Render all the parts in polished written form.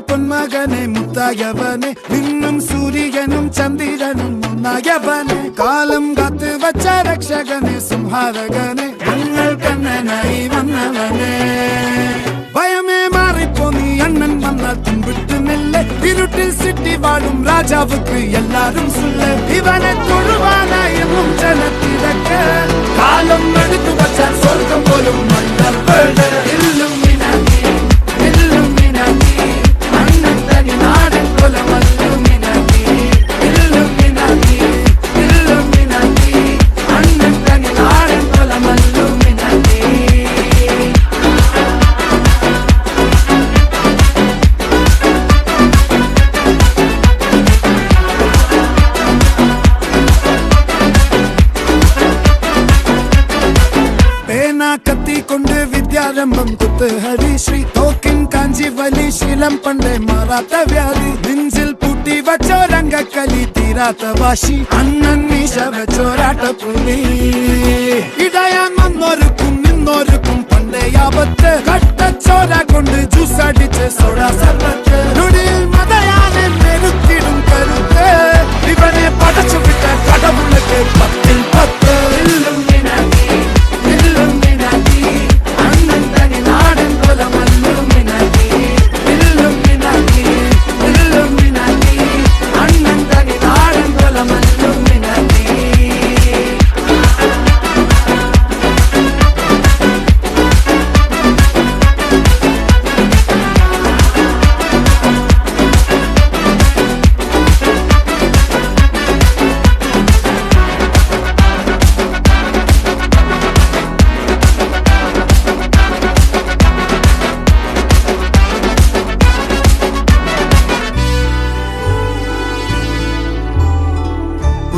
പൊന്മകനെ മുത്തായവനെ നിന്നും സൂര്യനും ചന്ദ്രനും ഒന്നായവനെ കാലം കാത്ത് വച്ച രക്ഷകനെ സംഹാരകനെ ഞങ്ങൾ കണ്ണനായി വന്നവനെ ഭയമേ മാറിപ്പോ നീ അണ്ണൻ വന്നാൽ തുമ്പിട്ട് നെല്ല് ഇരുട്ടിൽ സിറ്റി വാഴും രാജാവുക്ക് എല്ലാരും സുല്ല് ഇവനെ തൊഴുവാനായി ജനത്തിരക്ക് കാലം എടുത്തു വച്ചാൽ സ്വർഗം പോലും കത്തിക്കൊണ്ട് വിദ്യാരംഭം കുത്ത് ഹരിശ്രീ തോക്കിൻ കാഞ്ചി വലി ശീലം പണ്ടേ മാറാത്ത വ്യാധി നെഞ്ചിൽ പൂട്ടി വച്ചോരംഗക്കലി തീരാത്ത വാശി അണ്ണൻ മീശ വെച്ചോരാട്ട പുലി ഇടയാൻ വന്നോർക്കും നിന്നോർക്കും പണ്ടേ ആപത്ത് കട്ടച്ചോര കൊണ്ട് ജ്യൂസ് അടിച്ച് സോഡ സർബത്ത് നൊടിയിൽ മതയാനെ മെരുത്തിടും കരുത്ത് ഇവനെ പടച്ചു വിട്ട കടവുള്ളക്ക് 10-10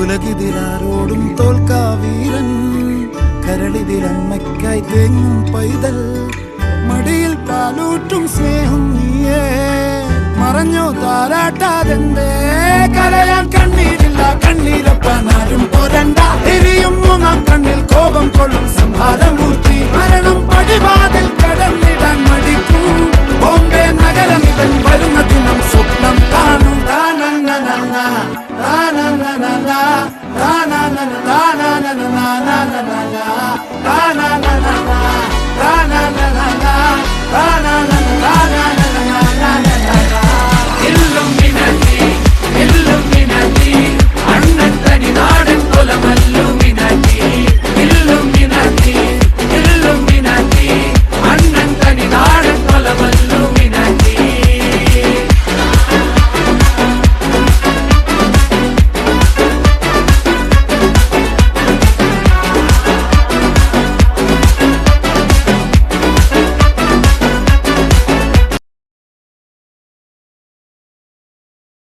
ഉലകിതിരാരോടും തോൽക്കാവീരൻ കരളിതിരമ്മയ്ക്കായി തേങ്ങും പൈതൽ മടിയിൽ പാലൂറ്റും സ്നേഹം നീയേ മറഞ്ഞോ താരാട്ടാതെന്തേ കരയാൻ കണ്ണീരില്ല കണ്ണീരപ്പാനാരും പോരണ്ട എരിയും മൂന്നാം കണ്ണിൽ കോപം കൊള്ളും സംഹാരമൂർത്തി മരണം പടിവാതിൽ കടന്നിടാൻ മടിക്കും ബോംബെ നഗരം ഇവൻ വരുന്ന ദിനം സ്വപ്നം കാണും na